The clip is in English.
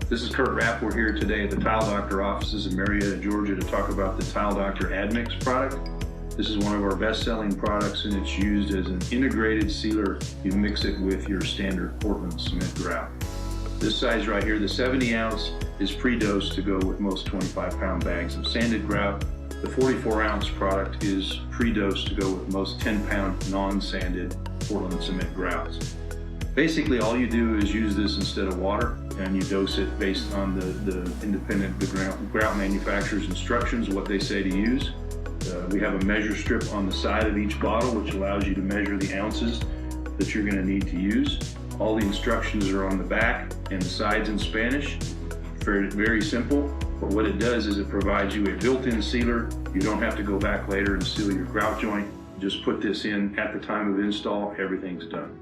This is Kurt Rapp. We're here today at the Tile Doctor offices in Marietta, Georgia to talk about the Tile Doctor Admix product. This is one of our best-selling products and it's used as an integrated sealer. You mix it with your standard Portland cement grout. This size right here, the 70 ounce, is pre-dosed to go with most 25-pound bags of sanded grout. The 44 ounce product is pre-dosed to go with most 10-pound non-sanded Portland cement grouts. Basically, all you do is use this instead of water, and you dose it based on the grout manufacturer's instructions, what they say to use. We have a measure strip on the side of each bottle, which allows you to measure the ounces that you're going to need to use. All the instructions are on the back and the sides in Spanish. Very, very simple, but what it does is it provides you a built-in sealer. You don't have to go back later and seal your grout joint. Just put this in at the time of install, everything's done.